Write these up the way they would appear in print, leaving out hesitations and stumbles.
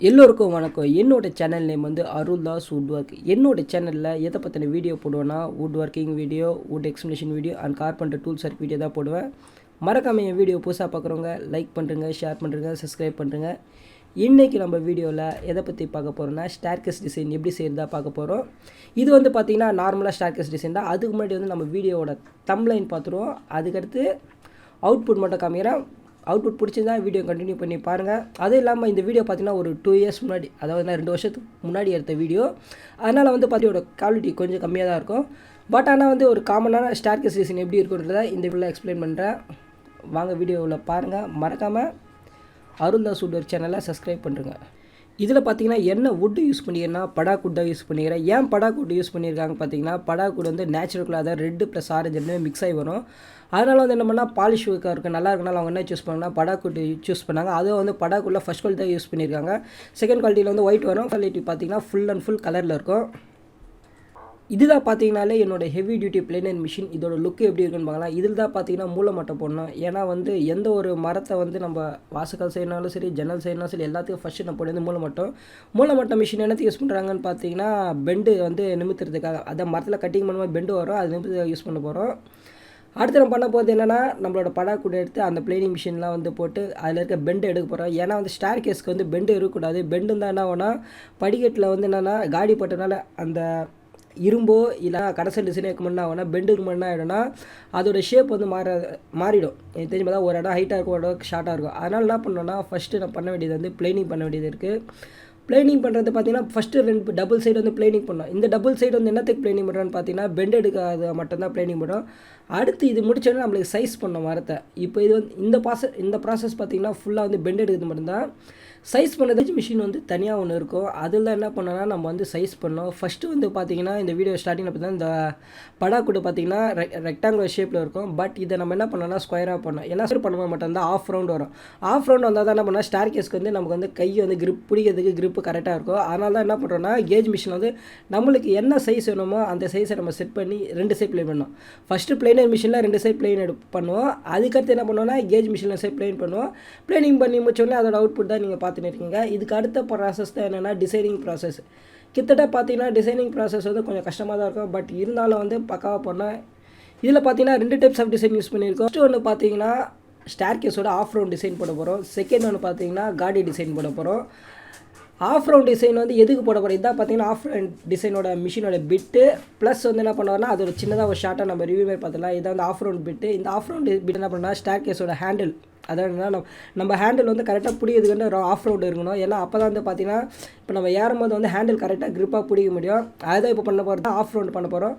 எல்லோருக்கும் வணக்கம். என்னோட சேனல் நேம் வந்து அருள்தாஸ் வுட் ஒர்க். என்னோட சேனலில் எதை பற்றின வீடியோ போடுவேன்னா wood working video, wood explanation video and carpenter tools work video தான் போடுவேன். மறக்காம என் வீடியோ புதுசாக பார்க்குறவங்க லைக் பண்ணுறங்க, ஷேர் பண்ணுறங்க, சப்ஸ்கிரைப் பண்ணுறங்க. இன்றைக்கி நம்ம வீடியோவில் எதை பற்றி பார்க்க போகிறோன்னா ஸ்டேர்கேஸ் டிசைன் எப்படி செய்கிறதா பார்க்க போகிறோம். இது வந்து பார்த்திங்கன்னா நார்மலாக ஸ்டேர்கேஸ் டிசைன் தான். அதுக்கு முன்னாடி வந்து நம்ம வீடியோவோட தம்ப்லைன் பார்த்துருவோம். அதுக்கடுத்து அவுட்புட் மட்டும் காமிக்கிறேன். அவுட்புட் பிடிச்சிருந்தா வீடியோ கண்டினியூ பண்ணி பாருங்கள். அதுவும் இல்லாமல் இந்த வீடியோ பார்த்தீங்கன்னா ஒரு 2 இயர்ஸ் முன்னாடி, அதாவது 2 வருஷத்துக்கு முன்னாடி எடுத்த வீடியோ. அதனால் வந்து பார்த்தீங்கன்னா குவாலிட்டி கொஞ்சம் கம்மியாக தான் இருக்கும். பட் ஆனால் வந்து ஒரு காமனான ஸ்டேர்கேஸ் டிசைன் எப்படி இருக்குன்றத இந்த வீடியோவில் எக்ஸ்பிளைன் பண்ணுறேன். வாங்க வீடியோவில் பாருங்கள். மறக்காமல் அருள்தாஸ் வுட் ஒர்க் சேனலை சப்ஸ்கிரைப் பண்ணுறேங்க. இதில் பார்த்தீங்கன்னா என்ன வுட்டு யூஸ் பண்ணிக்கிறேன்னா படாக்குட் தான் யூஸ் பண்ணிக்கிறேன். ஏன் படாக்குட் யூஸ் பண்ணியிருக்காங்க பார்த்தீங்கன்னா, படாக்குட் வந்து நேச்சுரல் அதாவது ரெட்டு ப்ளஸ் ஆரஞ்சு ரெண்டுமே மிக்ஸ் ஆகி வரும். அதனால் வந்து என்ன பண்ணால் பாலிஷ் ஒர்க்காக இருக்குது, நல்லா இருக்கனால அவங்க என்ன சூஸ் பண்ணாங்கன்னா படாக்குட் சூஸ் பண்ணாங்க. அதுவும் வந்து படாக்குட்டில் ஃபஸ்ட் குவாலிட்டி தான் யூஸ் பண்ணியிருக்காங்க. செகண்ட் குவாலிட்டியில் வந்து ஒயிட் வரும். குவாலிட்டி பார்த்தீங்கன்னா ஃபுல் அண்ட் ஃபுல் கலரில் இருக்கும். இதுதான் பார்த்தீங்கனாலே என்னோடய ஹெவி டியூட்டி பிளேனர் மிஷின். இதோட லுக்கு எப்படி இருக்குன்னு பார்க்கலாம். இதில் தான் பார்த்தீங்கன்னா மூளை மட்டை போடணும். ஏன்னா வந்து எந்த ஒரு மரத்தை வந்து நம்ம வாசக்கால் செய்யணாலும் சரி, ஜன்னல் செய்யணும் சரி, எல்லாத்துக்கும் ஃபஸ்ட்டு நம்ம போடுறது மூளை மட்டை மிஷின் என்னத்துக்கு யூஸ் பண்ணுறாங்கன்னு பார்த்தீங்கன்னா பெண்டு வந்து நிமித்துறதுக்காக. அதை மரத்தில் கட்டிங் பண்ணும்போது பெண்டு வரும், அது நிமித்து யூஸ் பண்ண போகிறோம். அடுத்து நம்ம பண்ண போகிறது என்னென்னா நம்மளோட படாக்குடை எடுத்து அந்த பிளேனிங் மிஷின்லாம் வந்து போட்டு அதில் இருக்க பெண்டு எடுக்க போகிறோம். ஏன்னா வந்து ஸ்டேர் கேஸ்க்கு வந்து பெண்டு இருக்கக்கூடாது. பெண்டு இருந்தால் என்ன ஆகும்னா படிக்கட்டில் வந்து என்னென்னா காடி போட்டனால அந்த இரும்போ இல்லை கடசல் டிசைன் வைக்க முன்னா ஆகுனா பெண்டுக்கு முன்னா ஆகிடும்னா அதோட ஷேப் வந்து மாறிடும். எனக்கு தெரிஞ்சு பார்த்தா ஒரு இடம் ஹைட்டாக இருக்கும், ஒரு இடம் ஷார்ட்டாக இருக்கும். அதனால் என்ன பண்ணோன்னா ஃபஸ்ட்டு நான் பண்ண வேண்டியது வந்து பிளேனிங் பண்ண வேண்டியது இருக்குது. பிளேனிங் பண்ணுறது பார்த்தீங்கன்னா ஃபஸ்ட்டு 2 டபுள் சைடு வந்து பிளேனிங் பண்ணோம். இந்த டபுள் சைடு வந்து என்னத்துக்கு பிளேனிங் பண்ணுறோன்னு பார்த்தீங்கன்னா பெண்ட் எடுக்காத மட்டும்தான் பிளேனிங் பண்ணுறோம். அடுத்து இது முடிச்சோடனே நம்மளுக்கு சைஸ் பண்ணோம் மரத்தை. இப்போ இது வந்து இந்த ப்ராசஸ் பார்த்தீங்கன்னா ஃபுல்லாக வந்து பெண்ட் எடுக்கிறது மட்டும்தான். சைஸ் பண்ணுறது மிஷின் வந்து தனியாக ஒன்று இருக்கும். அதில் என்ன பண்ணோன்னா நம்ம வந்து சைஸ் பண்ணோம். ஃபஸ்ட்டு வந்து பார்த்திங்கன்னா இந்த வீடியோ ஸ்டார்டிங்கில் பார்த்தீங்கன்னா இந்த படாக்குடு பார்த்திங்கன்னா ரெக்டாங்குலர் ஷேப்பில் இருக்கும். பட் இதை நம்ம என்ன பண்ணோன்னா ஸ்கொயராக பண்ணோம். ஏன்னா ஸ்கொயர் பண்ணும்போது மட்டும்தான் ஆஃப் ரவுண்ட் வரும். ஆஃப் ரவுண்ட் வந்தால் தான் என்ன பண்ணால் ஸ்டார் கேஸ்க்கு வந்து நமக்கு வந்து கை வந்து கிரிப் பிடிக்கிறதுக்கு கிரிப்பு கரெக்டாக இருக்கும். அதனால தான் என்ன பண்ணுறோன்னா கேஜ் மிஷின் வந்து நம்மளுக்கு என்ன சைஸ் வேணுமோ அந்த சைஸை நம்ம செட் பண்ணி 2 சைட் ப்ளேன் பண்ணோம். ஃபஸ்ட்டு பிளேனர் மிஷினில் 2 சைட் பிளேன் பண்ணுவோம். அதுக்கடுத்து என்ன பண்ணுவோம்னா கேஜ் மிஷினில் சைட் பிளேன் பண்ணுவோம். பிளேனிங் பண்ணி முடிச்சோடனே அதோட அவுட்புட் தான் நீங்கள் பார்த்துன்னு இருக்கீங்க. இதுக்கு அடுத்த ப்ராசஸ் தான் என்னென்னா டிசைனிங் ப்ராசஸ். கிட்டத்தட்ட பார்த்தீங்கன்னா டிசைனிங் ப்ராசஸ் வந்து கொஞ்சம் கஷ்டமாக தான் இருக்கும். பட் இருந்தாலும் வந்து பக்காவாக பண்ணேன். இதில் பார்த்தீங்கன்னா 2 டைப்ஸ் ஆஃப் டிசைன் யூஸ் பண்ணியிருக்கோம். ஃபஸ்ட்டு ஒன்று பார்த்தீங்கன்னா ஸ்டேர் கேஸோட ஆஃப் ரவுண்ட் டிசைன் போட போகிறோம். செகண்ட் ஒன்று பார்த்தீங்கன்னா காடி டிசைன் போட போகிறோம். ஆஃப் ரவுண்ட் டிசைன் வந்து எதுக்கு போட போகிறோம், இதான் பார்த்தீங்கன்னா ஆஃப் ரவுண்ட் டிசைனோட மிஷினோட பிட்டு ப்ளஸ் வந்து என்ன பண்ணுவார்னா அதோட சின்னதாக ஒரு ஷார்ட்டாக நம்ம ரிவ்யூ மாதிரி பார்த்துலாம். இதான் வந்து ஆஃப் ரவுண்ட் பிட்டு. இந்த ஆஃப் ரவுண்ட் பிட் என்ன பண்ணால் ஸ்டேர் கேஸோட ஹேண்டில், அதாவது நம்ம ஹேண்டில் வந்து கரெக்டாக பிடிக்கிறதுக்கு ஆஃப் ரவுண்ட் இருக்கணும். ஏன்னா அப்போ தான் வந்து பார்த்தீங்கன்னா இப்போ நம்ம ஏறும்போது வந்து ஹேண்டில் கரெக்டாக க்ரிப்பாக பிடிக்க முடியும். அதுதான் இப்போ பண்ண போகிறது ஆஃப் ரவுண்ட் பண்ண போகிறோம்.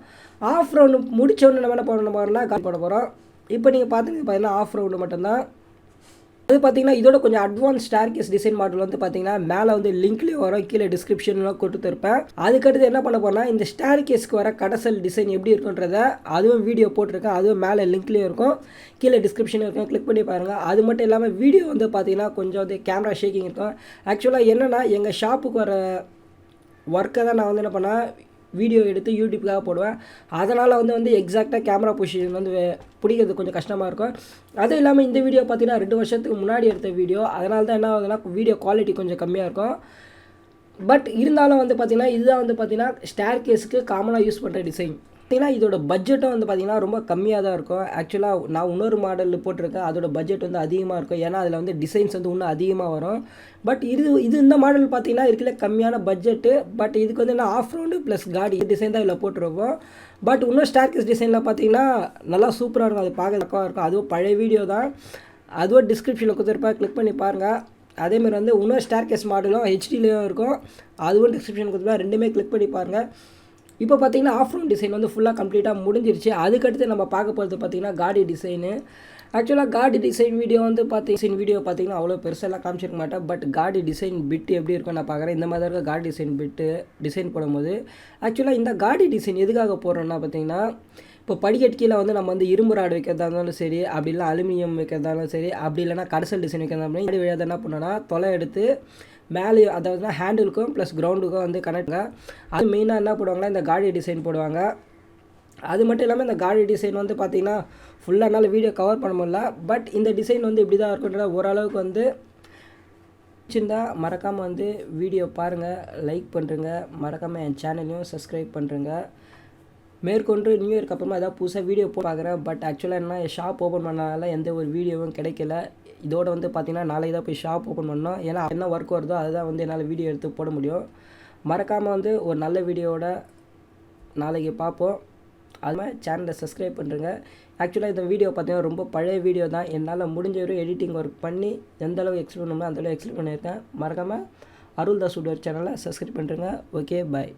ஆஃப் ரவுண்டு முடிச்சோடனே நம்ம என்ன பண்ண போகிறோம்னா கால் போட போகிறோம். இப்போ நீங்கள் பார்த்தீங்கன்னா ஆஃப் ரவுண்டு மட்டும்தான். அது பார்த்தீங்கன்னா இதோட கொஞ்சம் advance staircase design model வந்து பார்த்தீங்கன்னா மேலே வந்து லிங்க்லேயும் வரும், கீழே டிஸ்கிரிப்ஷன்லாம் கொடுத்துருப்பேன். அதுக்கடுத்து என்ன பண்ண போனால் இந்த ஸ்டேர் கேஸ்க்கு வர கடசல் டிசைன் எப்படி இருக்குன்றத அதுவும் வீடியோ போட்டிருக்கேன். அதுவும் மேலே லிங்க்லேயும் இருக்கும், கீழே டிஸ்கிரிப்ஷனும் இருக்கும், கிளிக் பண்ணி பாருங்கள். அது மட்டும் இல்லாமல் வீடியோ வந்து பார்த்தீங்கன்னா கொஞ்சம் வந்து கேமரா ஷேக்கிங் இருக்கும். ஆக்சுவலாக என்னென்னா எங்கள் ஷாப்புக்கு வர ஒர்க்கை தான் நான் வந்து என்ன பண்ணேன் வீடியோ எடுத்து யூடியூப்புக்காக போடுவேன். அதனால் வந்து எக்ஸாக்டாக கேமரா பொசிஷன் வந்து பிடிக்கிறது கொஞ்சம் கஷ்டமாக இருக்கும். அதுவும் இல்லாமல் இந்த வீடியோ பார்த்தீங்கன்னா 2 வருஷத்துக்கு முன்னாடி எடுத்த வீடியோ. அதனால தான் என்ன ஆகுதுன்னா வீடியோ குவாலிட்டி கொஞ்சம் கம்மியாக இருக்கும். பட் இருந்தாலும் வந்து பார்த்திங்கன்னா இதுதான் வந்து பார்த்திங்கன்னா ஸ்டேர் கேஸுக்கு காமனாக யூஸ் பண்ணுற டிசைன். பார்த்திங்கன்னா இதோட பட்ஜெட்டும் வந்து பார்த்திங்கன்னா ரொம்ப கம்மியாக தான் இருக்கும். ஆக்சுவலாக நான் இன்னொரு மாடல் போட்டிருக்கேன், அதோட பட்ஜெட் வந்து அதிகமாக இருக்கும். ஏன்னா அதில் வந்து டிசைன்ஸ் வந்து இன்னும் அதிகமாக வரும். பட் இது இந்த மாடல் பார்த்திங்கன்னா இருக்கல கம்மியான பட்ஜெட்டு. பட் இதுக்கு வந்து என்ன ஆஃப் ரவுண்டு ப்ளஸ் காடி டிசைன் தான் இதில் போட்டிருப்போம். பட் இன்னும் ஸ்டேர் கேஸ் டிசைனில் பார்த்திங்கன்னா நல்லா சூப்பராக இருக்கும், அது பார்க்க தக்கவாக இருக்கும். அதுவும் பழைய வீடியோ தான், அதுவும் டிஸ்கிரிப்ஷனில் கொடுத்துருப்பேன், கிளிக் பண்ணி பாருங்கள். அதேமாதிரி வந்து இன்னும் ஸ்டேர் கேஸ் மாடலும் ஹெச்டிலேயும் இருக்கும், அதுவும் டிஸ்கிரிப்ஷன் கொடுத்துருப்பேன், ரெண்டுமே கிளிக் பண்ணி பாருங்கள். இப்போ பார்த்தீங்கன்னா ஆஃப் ரவுண்ட் டிசைன் வந்து ஃபுல்லாக கம்ப்ளீட்டாக முடிஞ்சிருச்சு. அதுக்கடுத்து நம்ம பார்க்க போகிறது பார்த்திங்கன்னா காடி டிசைனு. ஆக்சுவலாக காடி டிசைன் வீடியோ வந்து பார்த்தீங்கன்னா அவ்வளோ பெருசெல்லாம் காமிச்சிருக்க மாட்டேன். பட் காடி டிசைன் பிட்டு எப்படி இருக்கும் நான் பார்க்குறேன். இந்த மாதிரி இருக்க காடி டிசைன் பிட்டு டிசைன் போடும்போது ஆக்சுவலாக இந்த காடி டிசைன் எதுக்காக போடுறோன்னா பார்த்தீங்கன்னா இப்போ படிக்கட்டு கீழே வந்து நம்ம வந்து இரும்பு ராடு வைக்கிறதா இருந்தாலும் சரி, அப்படி இல்லை அலுமினியம் வைக்கிறதா இருந்தாலும் சரி, அப்படி இல்லைனா கடசல் டிசைன் வைக்கிறதா இருந்தாலும் காடி வழியாக என்ன பண்ணோன்னா தொலை எடுத்து மேலே அதாவது ஹேண்டிலுக்கும் ப்ளஸ் கிரவுண்டுக்கும் வந்து கனெக்டுங்க. அது மெயினாக என்ன போடுவாங்கன்னா இந்த காடி டிசைன் போடுவாங்க. அது மட்டும் இல்லாமல் இந்த காடி டிசைன் வந்து பார்த்திங்கன்னா ஃபுல்லாக என்னால் வீடியோ கவர் பண்ண முடியல. பட் இந்த டிசைன் வந்து இப்படி தான் இருக்குன்ற ஓரளவுக்கு வந்து பிடிச்சிருந்தா மறக்காமல் வந்து வீடியோ பாருங்கள், லைக் பண்ணுறங்க, மறக்காமல் என் சேனலையும் சப்ஸ்கிரைப் பண்ணுறங்க. மேற்கொண்டு நியூ இயர்க்கு அப்புறமா ஏதாவது புதுசாக வீடியோ பார்க்குறேன். பட் ஆக்சுவலாக என்ன ஷாப் ஓப்பன் பண்ணனால எந்த ஒரு வீடியோவும் கிடைக்கல. இதோட வந்து பார்த்திங்கன்னா நாளைக்கு தான் போய் ஷாப் ஓப்பன் பண்ணோம். ஏன்னா என்ன ஒர்க் வருதோ அதுதான் வந்து என்னால் வீடியோ எடுத்து போட முடியும். மறக்காமல் வந்து ஒரு நல்ல வீடியோவோட நாளைக்கு பார்ப்போம். அது மாதிரி சேனலை சப்ஸ்கிரைப் பண்ணுறங்க. ஆக்சுவலாக இந்த வீடியோ பார்த்தீங்கன்னா ரொம்ப பழைய வீடியோ தான். என்னால் முடிஞ்ச ஒரு எடிட்டிங் ஒர்க் பண்ணி எந்தளவு எக்ஸ்பிளைன் பண்ணணுமோ அந்தளவு எக்ஸ்பிளைன் பண்ணியிருக்கேன். மறக்காமல் அருள் தாஸ் வுட்வொர்க் சேனலை சப்ஸ்கிரைப் பண்ணுறங்க. ஓகே, பாய்.